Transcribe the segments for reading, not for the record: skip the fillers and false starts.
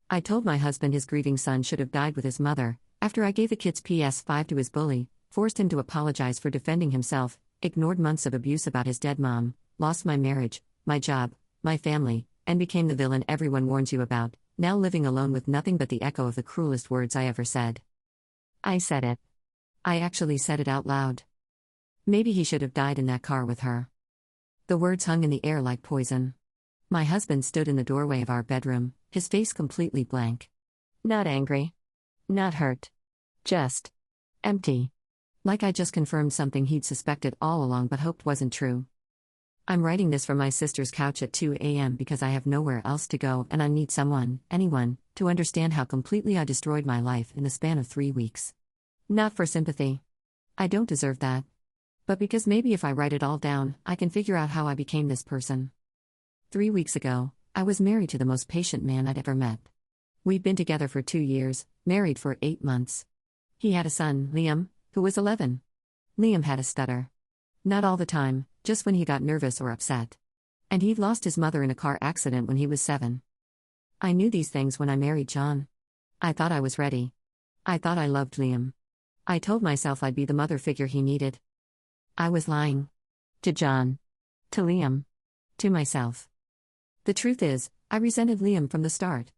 I told my husband his grieving son should have died with his mother, after I gave the kid's PS5 to his bully, forced him to apologize for defending himself, ignored months of abuse about his dead mom, lost my marriage, my job, my family, and became the villain everyone warns you about, now living alone with nothing but the echo of the cruelest words I ever said. I said it. I actually said it out loud. Maybe he should have died in that car with her. The words hung in the air like poison. My husband stood in the doorway of our bedroom, his face completely blank. Not angry. Not hurt. Just empty. Like I just confirmed something he'd suspected all along but hoped wasn't true. I'm writing this from my sister's couch at 2 a.m. because I have nowhere else to go and I need someone, anyone, to understand how completely I destroyed my life in the span of 3 weeks. Not for sympathy. I don't deserve that. But because maybe if I write it all down, I can figure out how I became this person. 3 weeks ago, I was married to the most patient man I'd ever met. We'd been together for 2 years, married for 8 months. He had a son, Liam, who was 11. Liam had a stutter. Not all the time, just when he got nervous or upset. And he'd lost his mother in a car accident when he was 7. I knew these things when I married John. I thought I was ready. I thought I loved Liam. I told myself I'd be the mother figure he needed. I was lying. To John. To Liam. To myself. The truth is, I resented Liam from the start.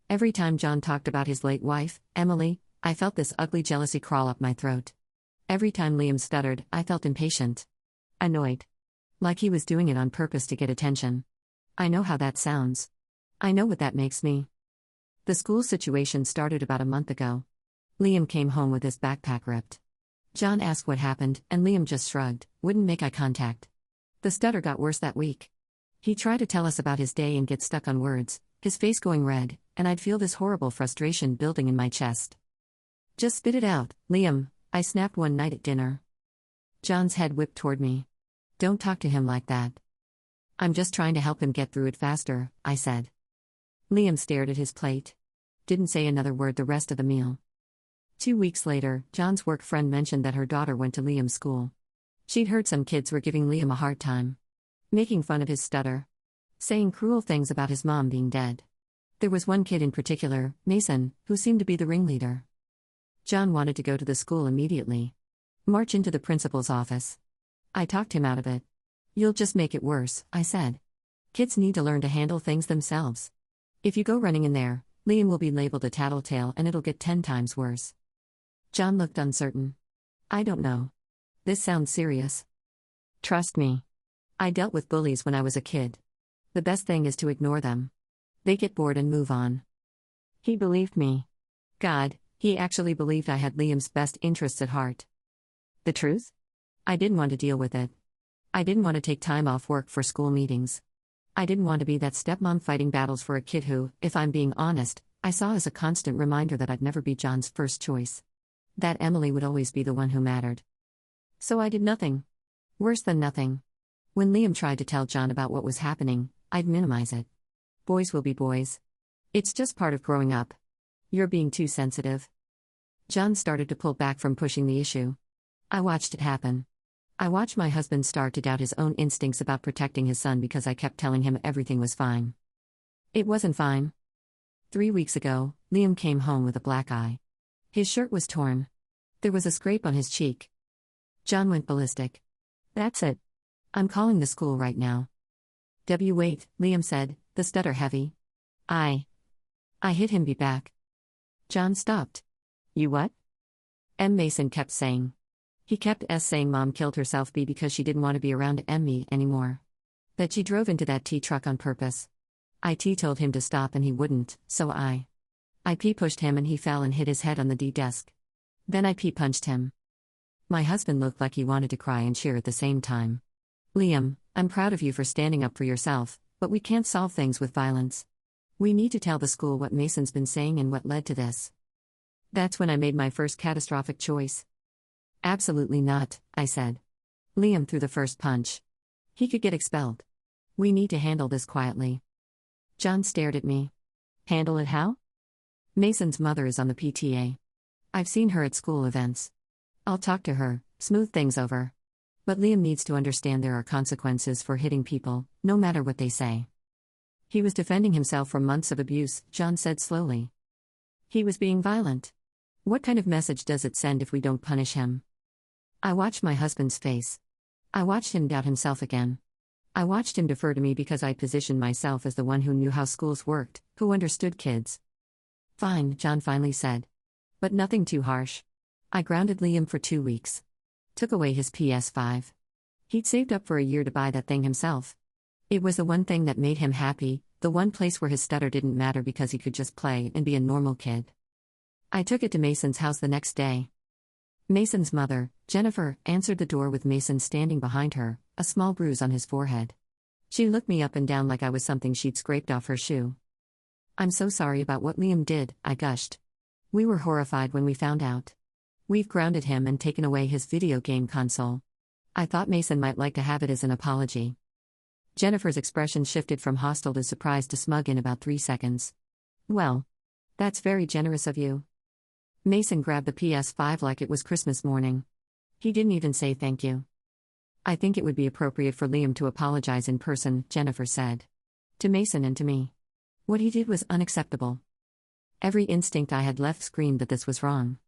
Every time John talked about his late wife, Emily, I felt this ugly jealousy crawl up my throat. Every time Liam stuttered, I felt impatient. Annoyed. Like he was doing it on purpose to get attention. I know how that sounds. I know what that makes me. The school situation started about a month ago. Liam came home with his backpack ripped. John asked what happened, and Liam just shrugged, wouldn't make eye contact. The stutter got worse that week. He'd try to tell us about his day and get stuck on words, his face going red, and I'd feel this horrible frustration building in my chest. Just spit it out, Liam, I snapped one night at dinner. John's head whipped toward me. Don't talk to him like that. I'm just trying to help him get through it faster, I said. Liam stared at his plate. Didn't say another word the rest of the meal. 2 weeks later, John's work friend mentioned that her daughter went to Liam's school. She'd heard some kids were giving Liam a hard time. Making fun of his stutter. Saying cruel things about his mom being dead. There was one kid in particular, Mason, who seemed to be the ringleader. John wanted to go to the school immediately. March into the principal's office. I talked him out of it. You'll just make it worse, I said. Kids need to learn to handle things themselves. If you go running in there, Liam will be labeled a tattletale and it'll get 10 times worse. John looked uncertain. I don't know. This sounds serious. Trust me. I dealt with bullies when I was a kid. The best thing is to ignore them. They get bored and move on. He believed me. God, he actually believed I had Liam's best interests at heart. The truth? I didn't want to deal with it. I didn't want to take time off work for school meetings. I didn't want to be that stepmom fighting battles for a kid who, if I'm being honest, I saw as a constant reminder that I'd never be John's first choice. That Emily would always be the one who mattered. So I did nothing. Worse than nothing. When Liam tried to tell John about what was happening, I'd minimize it. Boys will be boys. It's just part of growing up. You're being too sensitive. John started to pull back from pushing the issue. I watched it happen. I watched my husband start to doubt his own instincts about protecting his son because I kept telling him everything was fine. It wasn't fine. 3 weeks ago, Liam came home with a black eye. His shirt was torn. There was a scrape on his cheek. John went ballistic. That's it. I'm calling the school right now. Wait, Liam said, the stutter heavy. I hit him. Be back. John stopped. You what? M. Mason kept saying. He kept saying Mom killed herself because she didn't want to be around me anymore. That she drove into that T truck on purpose. Told him to stop and he wouldn't, so I pushed him and he fell and hit his head on the desk. Then I punched him. My husband looked like he wanted to cry and cheer at the same time. Liam, I'm proud of you for standing up for yourself, but we can't solve things with violence. We need to tell the school what Mason's been saying and what led to this. That's when I made my first catastrophic choice. Absolutely not, I said. Liam threw the first punch. He could get expelled. We need to handle this quietly. John stared at me. Handle it how? Mason's mother is on the PTA. I've seen her at school events. I'll talk to her, smooth things over. But Liam needs to understand there are consequences for hitting people, no matter what they say. He was defending himself from months of abuse, John said slowly. He was being violent. What kind of message does it send if we don't punish him? I watched my husband's face. I watched him doubt himself again. I watched him defer to me because I positioned myself as the one who knew how schools worked, who understood kids. Fine, John finally said. But nothing too harsh. I grounded Liam for 2 weeks. Took away his PS5. He'd saved up for a year to buy that thing himself. It was the one thing that made him happy, the one place where his stutter didn't matter because he could just play and be a normal kid. I took it to Mason's house the next day. Mason's mother, Jennifer, answered the door with Mason standing behind her, a small bruise on his forehead. She looked me up and down like I was something she'd scraped off her shoe. "I'm so sorry about what Liam did," I gushed. "We were horrified when we found out. We've grounded him and taken away his video game console. I thought Mason might like to have it as an apology." Jennifer's expression shifted from hostile to surprised to smug in about 3 seconds. "Well, that's very generous of you." Mason grabbed the PS5 like it was Christmas morning. He didn't even say thank you. "I think it would be appropriate for Liam to apologize in person," Jennifer said. "To Mason and to me. What he did was unacceptable." Every instinct I had left screamed that this was wrong.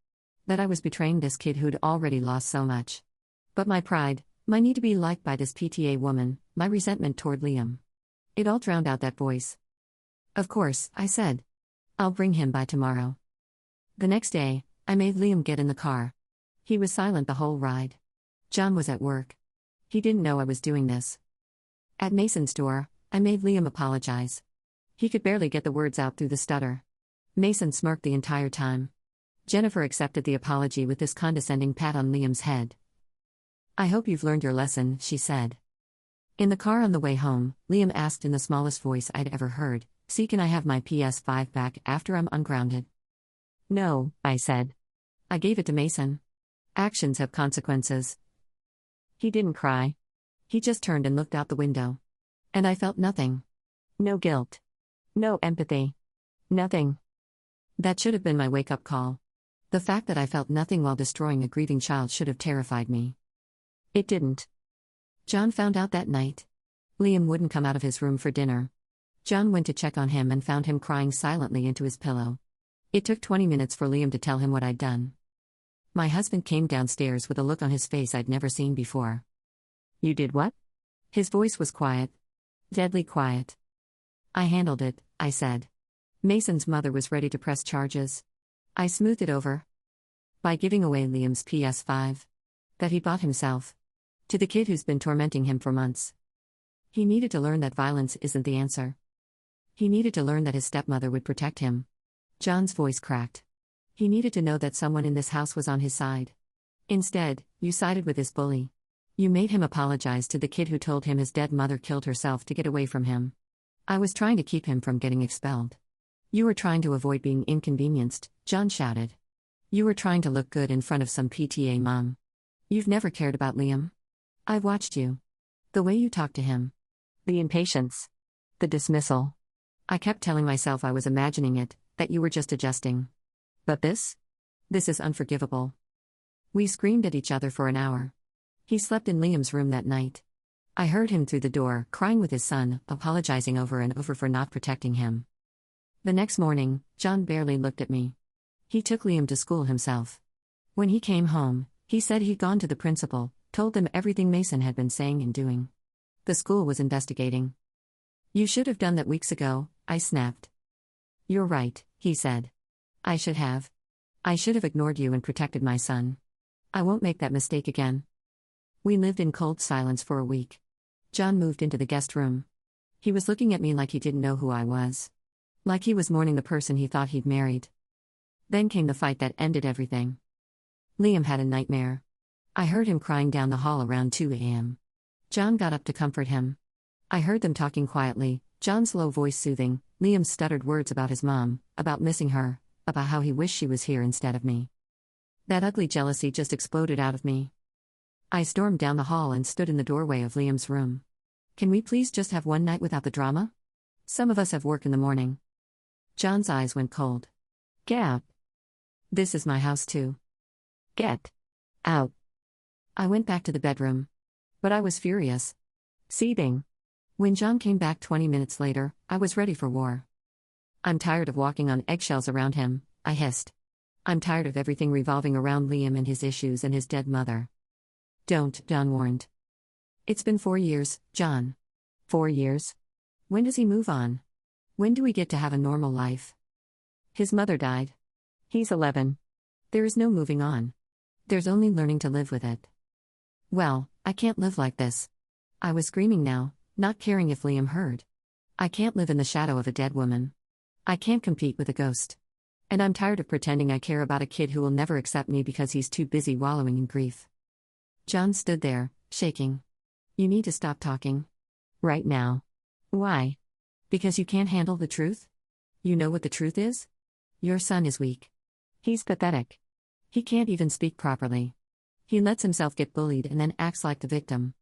That I was betraying this kid who'd already lost so much. But my pride, my need to be liked by this PTA woman, my resentment toward Liam. It all drowned out that voice. "Of course," I said. "I'll bring him by tomorrow." The next day, I made Liam get in the car. He was silent the whole ride. John was at work. He didn't know I was doing this. At Mason's door, I made Liam apologize. He could barely get the words out through the stutter. Mason smirked the entire time. Jennifer accepted the apology with this condescending pat on Liam's head. "I hope you've learned your lesson," she said. In the car on the way home, Liam asked in the smallest voice I'd ever heard, "See, can I have my PS5 back after I'm ungrounded?" "No," I said. "I gave it to Mason. Actions have consequences." He didn't cry. He just turned and looked out the window. And I felt nothing. No guilt. No empathy. Nothing. That should have been my wake-up call. The fact that I felt nothing while destroying a grieving child should have terrified me. It didn't. John found out that night. Liam wouldn't come out of his room for dinner. John went to check on him and found him crying silently into his pillow. It took 20 minutes for Liam to tell him what I'd done. My husband came downstairs with a look on his face I'd never seen before. "You did what?" His voice was quiet. Deadly quiet. "I handled it," I said. Mason's mother was ready to press charges. I smoothed it over. By giving away Liam's PS5. That he bought himself. To the kid who's been tormenting him for months. He needed to learn that violence isn't the answer. He needed to learn that his stepmother would protect him. John's voice cracked. He needed to know that someone in this house was on his side. Instead, you sided with his bully. You made him apologize to the kid who told him his dead mother killed herself to get away from him. I was trying to keep him from getting expelled. You were trying to avoid being inconvenienced, John shouted. You were trying to look good in front of some PTA mom. You've never cared about Liam. I've watched you. The way you talked to him. The impatience. The dismissal. I kept telling myself I was imagining it, that you were just adjusting. But this? This is unforgivable. We screamed at each other for an hour. He slept in Liam's room that night. I heard him through the door, crying with his son, apologizing over and over for not protecting him. The next morning, John barely looked at me. He took Liam to school himself. When he came home, he said he'd gone to the principal, told them everything Mason had been saying and doing. The school was investigating. You should have done that weeks ago, I snapped. You're right, he said. I should have. I should have ignored you and protected my son. I won't make that mistake again. We lived in cold silence for a week. John moved into the guest room. He was looking at me like he didn't know who I was. Like he was mourning the person he thought he'd married. Then came the fight that ended everything. Liam had a nightmare. I heard him crying down the hall around 2 a.m. John got up to comfort him. I heard them talking quietly, John's low voice soothing, Liam's stuttered words about his mom, about missing her, about how he wished she was here instead of me. That ugly jealousy just exploded out of me. I stormed down the hall and stood in the doorway of Liam's room. Can we please just have one night without the drama? Some of us have work in the morning. John's eyes went cold. Get out. This is my house too. Get out. I went back to the bedroom. But I was furious. Seething. When John came back 20 minutes later, I was ready for war. "I'm tired of walking on eggshells around him," I hissed. "I'm tired of everything revolving around Liam and his issues and his dead mother." "Don't," John warned. "It's been 4 years, John." 4 years? When does he move on? When do we get to have a normal life? His mother died. He's 11. There is no moving on. There's only learning to live with it. Well, I can't live like this. I was screaming now, not caring if Liam heard. I can't live in the shadow of a dead woman. I can't compete with a ghost. And I'm tired of pretending I care about a kid who will never accept me because he's too busy wallowing in grief. John stood there, shaking. "You need to stop talking. Right now." "Why? Because you can't handle the truth? You know what the truth is? Your son is weak. He's pathetic. He can't even speak properly. He lets himself get bullied and then acts like the victim.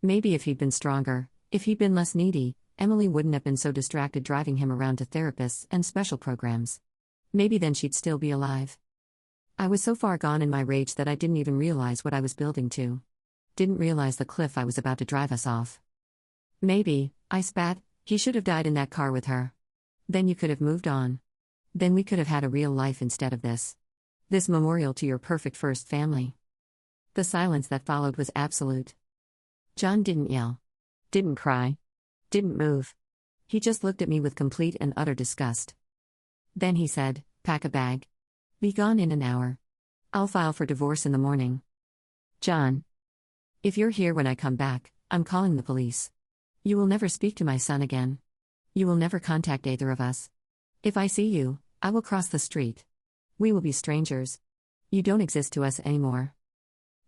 Maybe if he'd been stronger, if he'd been less needy, Emily wouldn't have been so distracted driving him around to therapists and special programs. Maybe then she'd still be alive." I was so far gone in my rage that I didn't even realize what I was building to. Didn't realize the cliff I was about to drive us off. "Maybe," I spat, "he should have died in that car with her. Then you could have moved on. Then we could have had a real life instead of this. This memorial to your perfect first family." The silence that followed was absolute. John didn't yell. Didn't cry. Didn't move. He just looked at me with complete and utter disgust. Then he said, "Pack a bag. Be gone in an hour. I'll file for divorce in the morning." "John, if you're here when I come back, I'm calling the police. You will never speak to my son again. You will never contact either of us. If I see you, I will cross the street. We will be strangers. You don't exist to us anymore."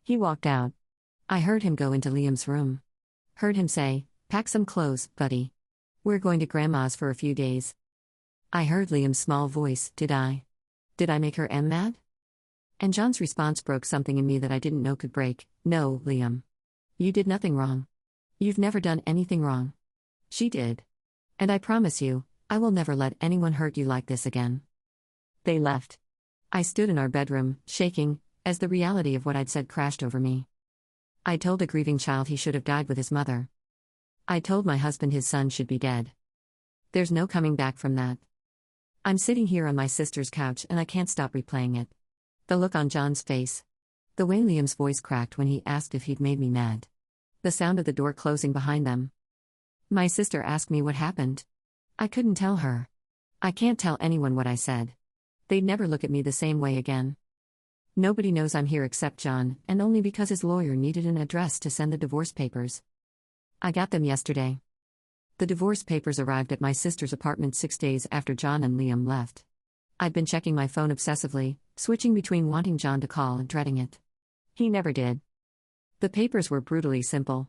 He walked out. I heard him go into Liam's room. Heard him say, "Pack some clothes, buddy. We're going to Grandma's for a few days." I heard Liam's small voice, "Did I? Did I make her mad?" And John's response broke something in me that I didn't know could break. "No, Liam. You did nothing wrong. You've never done anything wrong. She did. And I promise you, I will never let anyone hurt you like this again." They left. I stood in our bedroom, shaking, as the reality of what I'd said crashed over me. I told a grieving child he should have died with his mother. I told my husband his son should be dead. There's no coming back from that. I'm sitting here on my sister's couch and I can't stop replaying it. The look on John's face. The way Liam's voice cracked when he asked if he'd made me mad. The sound of the door closing behind them. My sister asked me what happened. I couldn't tell her. I can't tell anyone what I said. They'd never look at me the same way again. Nobody knows I'm here except John, and only because his lawyer needed an address to send the divorce papers. I got them yesterday. The divorce papers arrived at my sister's apartment 6 days after John and Liam left. I'd been checking my phone obsessively, switching between wanting John to call and dreading it. He never did. The papers were brutally simple.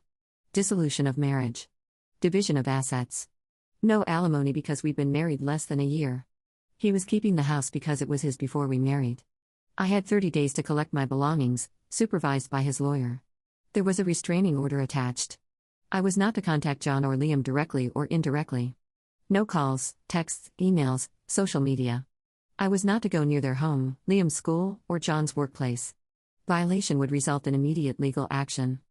Dissolution of marriage. Division of assets. No alimony because we'd been married less than a year. He was keeping the house because it was his before we married. I had 30 days to collect my belongings, supervised by his lawyer. There was a restraining order attached. I was not to contact John or Liam directly or indirectly. No calls, texts, emails, social media. I was not to go near their home, Liam's school, or John's workplace. Violation would result in immediate legal action.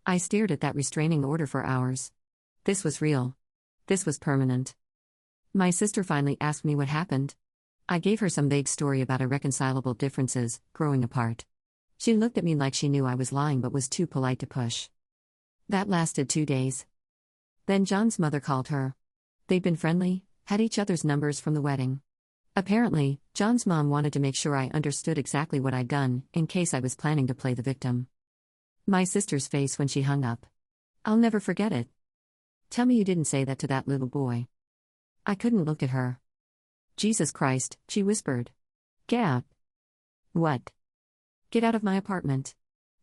I stared at that restraining order for hours. This was real. This was permanent. My sister finally asked me what happened. I gave her some vague story about irreconcilable differences, growing apart. She looked at me like she knew I was lying but was too polite to push. That lasted 2 days. Then John's mother called her. They'd been friendly, had each other's numbers from the wedding. Apparently, John's mom wanted to make sure I understood exactly what I'd done, in case I was planning to play the victim. My sister's face when she hung up. I'll never forget it. "Tell me you didn't say that to that little boy." I couldn't look at her. "Jesus Christ," she whispered. "Gab." "What?" "Get out of my apartment.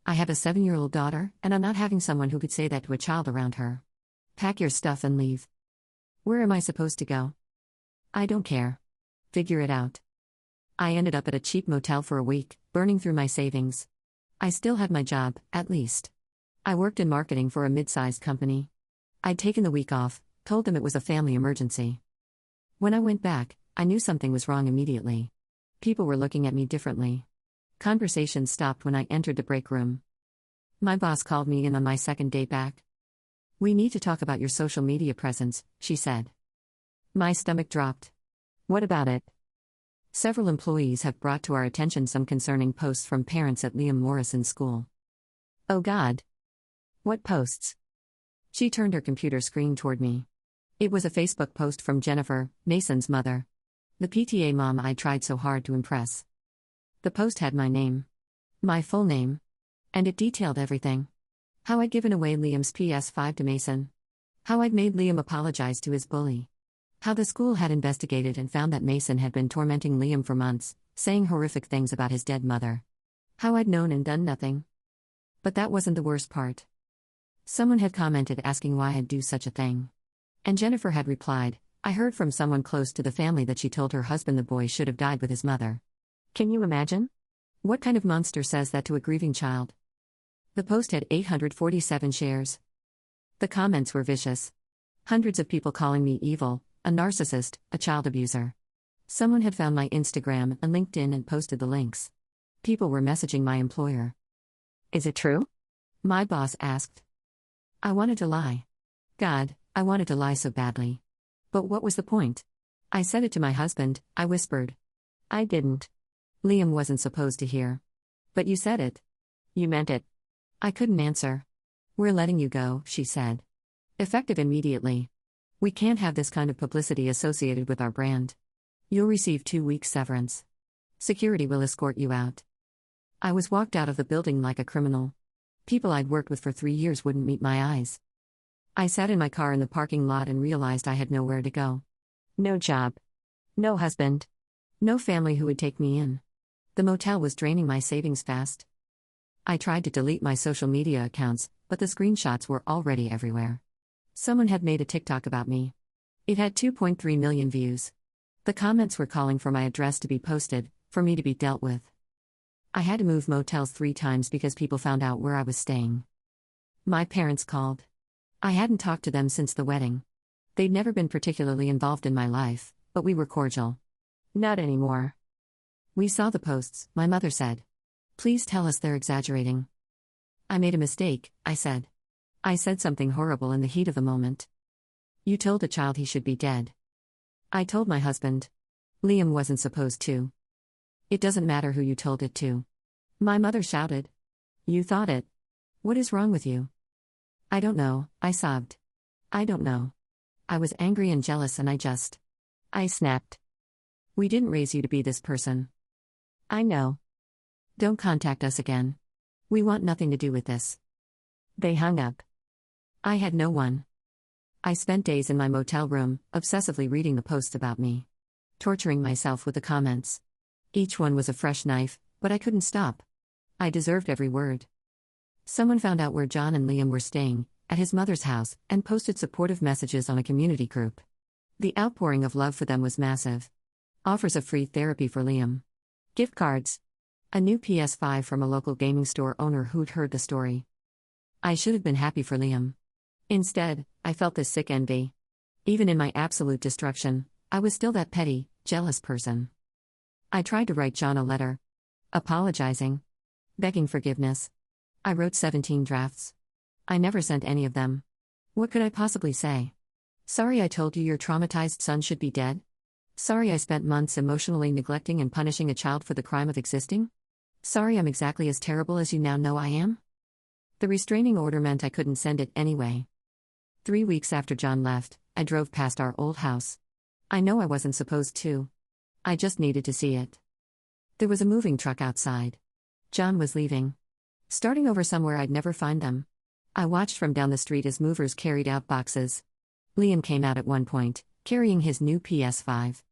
I have a 7-year-old daughter, and I'm not having someone who could say that to a child around her. Pack your stuff and leave." "Where am I supposed to go?" "I don't care. Figure it out." I ended up at a cheap motel for a week, burning through my savings. I still had my job, at least. I worked in marketing for a mid-sized company. I'd taken the week off, told them it was a family emergency. When I went back, I knew something was wrong immediately. People were looking at me differently. Conversations stopped when I entered the break room. My boss called me in on my second day back. "We need to talk about your social media presence," she said. My stomach dropped. "What about it?" "Several employees have brought to our attention some concerning posts from parents at Liam Morrison's school." "Oh God. What posts?" She turned her computer screen toward me. It was a Facebook post from Jennifer, Mason's mother. The PTA mom I tried so hard to impress. The post had my name. My full name. And it detailed everything. How I'd given away Liam's PS5 to Mason. How I'd made Liam apologize to his bully. How the school had investigated and found that Mason had been tormenting Liam for months, saying horrific things about his dead mother. How I'd known and done nothing. But that wasn't the worst part. Someone had commented asking why I'd do such a thing. And Jennifer had replied, "I heard from someone close to the family that she told her husband the boy should have died with his mother." Can you imagine? What kind of monster says that to a grieving child? The post had 847 shares. The comments were vicious. Hundreds of people calling me evil, a narcissist, a child abuser. Someone had found my Instagram and LinkedIn and posted the links. People were messaging my employer. "Is it true?" my boss asked. I wanted to lie. God, I wanted to lie so badly. But what was the point? I said it to my husband, I whispered. I didn't. Liam wasn't supposed to hear. But you said it. You meant it. I couldn't answer. "We're letting you go," she said. Effective immediately. "We can't have this kind of publicity associated with our brand. You'll receive 2 weeks severance. Security will escort you out." I was walked out of the building like a criminal. People I'd worked with for 3 years wouldn't meet my eyes. I sat in my car in the parking lot and realized I had nowhere to go. No job. No husband. No family who would take me in. The motel was draining my savings fast. I tried to delete my social media accounts, but the screenshots were already everywhere. Someone had made a TikTok about me. It had 2.3 million views. The comments were calling for my address to be posted, for me to be dealt with. I had to move motels 3 times because people found out where I was staying. My parents called. I hadn't talked to them since the wedding. They'd never been particularly involved in my life, but we were cordial. Not anymore. "We saw the posts," my mother said. "Please tell us they're exaggerating." "I made a mistake," I said. "I said something horrible in the heat of the moment." "You told a child he should be dead." "I told my husband. Liam wasn't supposed to." "It doesn't matter who you told it to." My mother shouted. "You thought it. What is wrong with you?" "I don't know," I sobbed. "I don't know. I was angry and jealous and I snapped. We didn't raise you to be this person." "I know. Don't contact us again. We want nothing to do with this." They hung up. I had no one. I spent days in my motel room, obsessively reading the posts about me. Torturing myself with the comments. Each one was a fresh knife, but I couldn't stop. I deserved every word. Someone found out where John and Liam were staying, at his mother's house, and posted supportive messages on a community group. The outpouring of love for them was massive. Offers of free therapy for Liam. Gift cards. A new PS5 from a local gaming store owner who'd heard the story. I should have been happy for Liam. Instead, I felt this sick envy. Even in my absolute destruction, I was still that petty, jealous person. I tried to write John a letter. Apologizing. Begging forgiveness. I wrote 17 drafts. I never sent any of them. What could I possibly say? Sorry I told you your traumatized son should be dead? Sorry I spent months emotionally neglecting and punishing a child for the crime of existing? Sorry I'm exactly as terrible as you now know I am? The restraining order meant I couldn't send it anyway. 3 weeks after John left, I drove past our old house. I know I wasn't supposed to. I just needed to see it. There was a moving truck outside. John was leaving. Starting over somewhere I'd never find them. I watched from down the street as movers carried out boxes. Liam came out at one point, carrying his new PS5.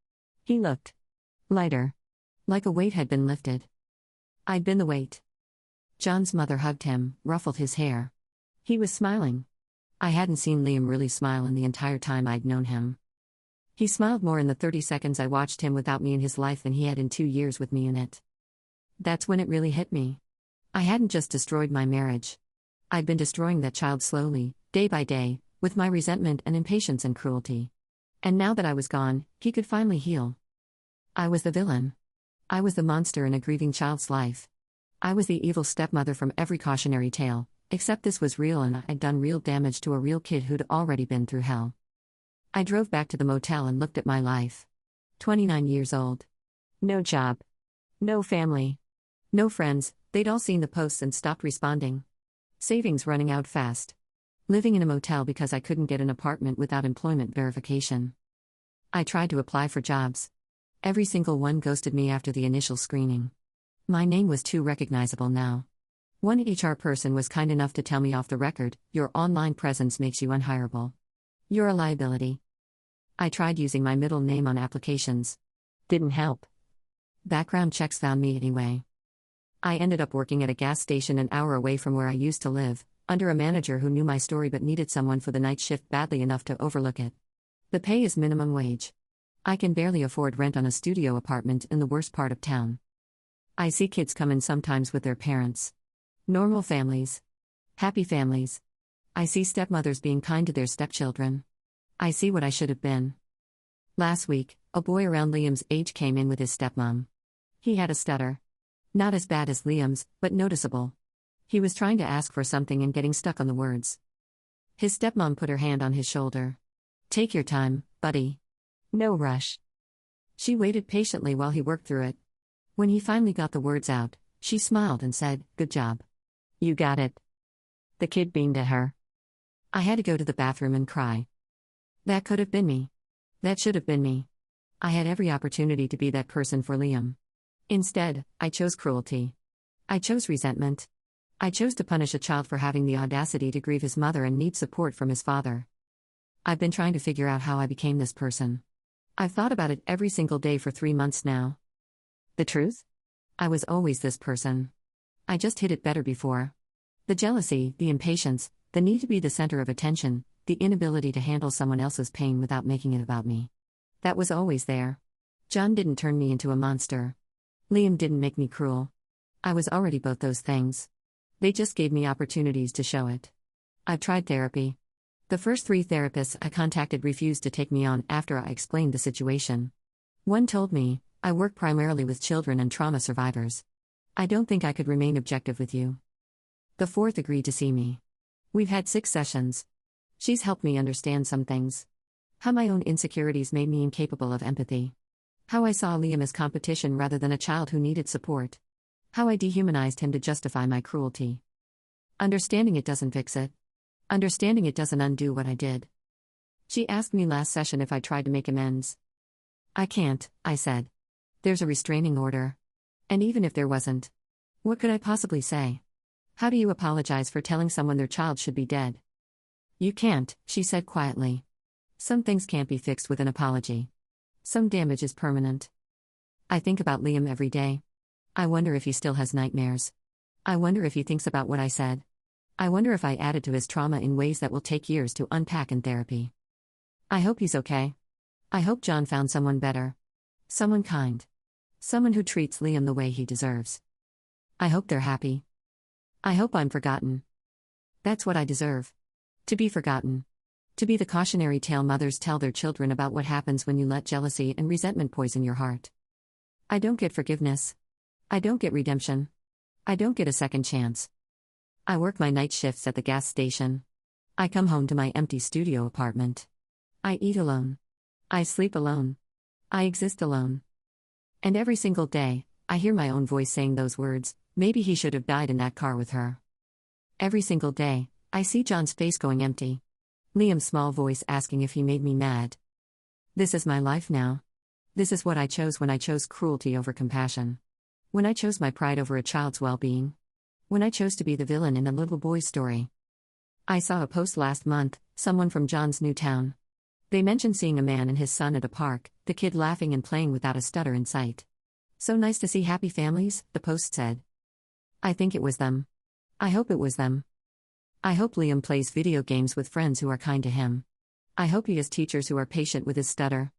He looked lighter. Like a weight had been lifted. I'd been the weight. John's mother hugged him, ruffled his hair. He was smiling. I hadn't seen Liam really smile in the entire time I'd known him. He smiled more in the 30 seconds I watched him without me in his life than he had in 2 years with me in it. That's when it really hit me. I hadn't just destroyed my marriage. I'd been destroying that child slowly, day by day, with my resentment and impatience and cruelty. And now that I was gone, he could finally heal. I was the villain. I was the monster in a grieving child's life. I was the evil stepmother from every cautionary tale, Except this was real and I'd done real damage to a real kid who'd already been through hell. I drove back to the motel and looked at my life. 29 years old. No job. No family. No friends, they'd all seen the posts and stopped responding. Savings running out fast. Living in a motel because I couldn't get an apartment without employment verification. I tried to apply for jobs. Every single one ghosted me after the initial screening. My name was too recognizable now. One HR person was kind enough to tell me off the record, "Your online presence makes you unhireable. You're a liability." I tried using my middle name on applications. Didn't help. Background checks found me anyway. I ended up working at a gas station an hour away from where I used to live, under a manager who knew my story but needed someone for the night shift badly enough to overlook it. The pay is minimum wage. I can barely afford rent on a studio apartment in the worst part of town. I see kids come in sometimes with their parents. Normal families. Happy families. I see stepmothers being kind to their stepchildren. I see what I should have been. Last week, a boy around Liam's age came in with his stepmom. He had a stutter. Not as bad as Liam's, but noticeable. He was trying to ask for something and getting stuck on the words. His stepmom put her hand on his shoulder. "Take your time, buddy. No rush." She waited patiently while he worked through it. When he finally got the words out, she smiled and said, "Good job. You got it." The kid beamed at her. I had to go to the bathroom and cry. That could have been me. That should have been me. I had every opportunity to be that person for Liam. Instead, I chose cruelty. I chose resentment. I chose to punish a child for having the audacity to grieve his mother and need support from his father. I've been trying to figure out how I became this person. I've thought about it every single day for 3 months now. The truth? I was always this person. I just hid it better before. The jealousy, the impatience, the need to be the center of attention, the inability to handle someone else's pain without making it about me. That was always there. John didn't turn me into a monster. Liam didn't make me cruel. I was already both those things. They just gave me opportunities to show it. I've tried therapy. The first 3 therapists I contacted refused to take me on after I explained the situation. One told me, "I work primarily with children and trauma survivors. I don't think I could remain objective with you." The 4th agreed to see me. We've had 6 sessions. She's helped me understand some things. How my own insecurities made me incapable of empathy. How I saw Liam as competition rather than a child who needed support. How I dehumanized him to justify my cruelty. Understanding it doesn't fix it. Understanding it doesn't undo what I did. She asked me last session if I tried to make amends. "I can't," I said. "There's a restraining order. And even if there wasn't, what could I possibly say? How do you apologize for telling someone their child should be dead?" "You can't," she said quietly. "Some things can't be fixed with an apology. Some damage is permanent." I think about Liam every day. I wonder if he still has nightmares. I wonder if he thinks about what I said. I wonder if I added to his trauma in ways that will take years to unpack in therapy. I hope he's okay. I hope John found someone better. Someone kind. Someone who treats Liam the way he deserves. I hope they're happy. I hope I'm forgotten. That's what I deserve. To be forgotten. To be the cautionary tale mothers tell their children about what happens when you let jealousy and resentment poison your heart. I don't get forgiveness. I don't get redemption. I don't get a second chance. I work my night shifts at the gas station. I come home to my empty studio apartment. I eat alone. I sleep alone. I exist alone. And every single day, I hear my own voice saying those words, "Maybe he should have died in that car with her." Every single day, I see John's face going empty. Liam's small voice asking if he made me mad. This is my life now. This is what I chose when I chose cruelty over compassion. When I chose my pride over a child's well-being. When I chose to be the villain in a little boy's story. I saw a post last month, someone from John's new town. They mentioned seeing a man and his son at a park, the kid laughing and playing without a stutter in sight. "So nice to see happy families," the post said. I think it was them. I hope it was them. I hope Liam plays video games with friends who are kind to him. I hope he has teachers who are patient with his stutter.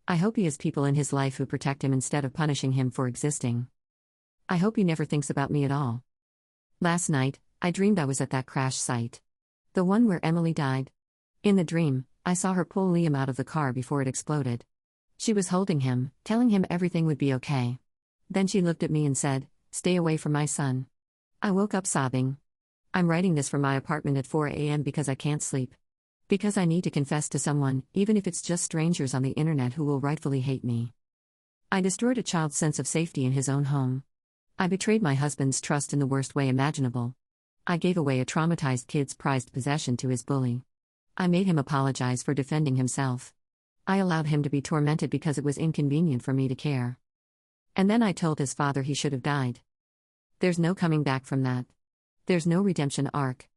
I hope he has people in his life who protect him instead of punishing him for existing. I hope he never thinks about me at all. Last night, I dreamed I was at that crash site. The one where Emily died. In the dream, I saw her pull Liam out of the car before it exploded. She was holding him, telling him everything would be okay. Then she looked at me and said, "Stay away from my son." I woke up sobbing. I'm writing this from my apartment at 4 a.m. because I can't sleep. Because I need to confess to someone, even if it's just strangers on the internet who will rightfully hate me. I destroyed a child's sense of safety in his own home. I betrayed my husband's trust in the worst way imaginable. I gave away a traumatized kid's prized possession to his bully. I made him apologize for defending himself. I allowed him to be tormented because it was inconvenient for me to care. And then I told his father he should have died. There's no coming back from that. There's no redemption arc.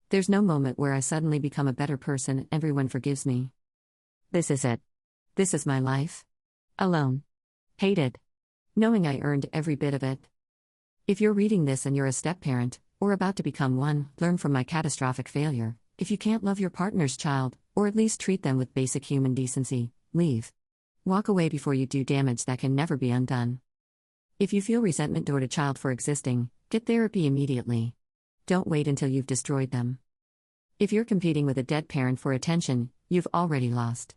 There's no moment where I suddenly become a better person and everyone forgives me. This is it. This is my life. Alone. Hated. Knowing I earned every bit of it. If you're reading this and you're a step-parent, or about to become one, learn from my catastrophic failure. If you can't love your partner's child, or at least treat them with basic human decency, leave. Walk away before you do damage that can never be undone. If you feel resentment toward a child for existing, get therapy immediately. Don't wait until you've destroyed them. If you're competing with a dead parent for attention, you've already lost.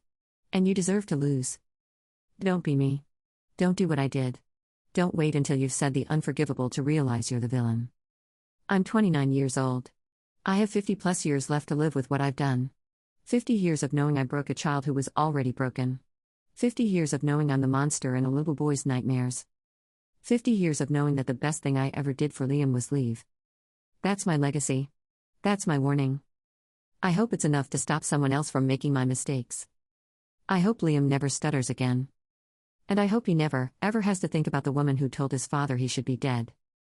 And you deserve to lose. Don't be me. Don't do what I did. Don't wait until you've said the unforgivable to realize you're the villain. I'm 29 years old. I have 50+ years left to live with what I've done. 50 years of knowing I broke a child who was already broken. 50 years of knowing I'm the monster in a little boy's nightmares. 50 years of knowing that the best thing I ever did for Liam was leave. That's my legacy. That's my warning. I hope it's enough to stop someone else from making my mistakes. I hope Liam never stutters again. And I hope he never, ever has to think about the woman who told his father he should be dead.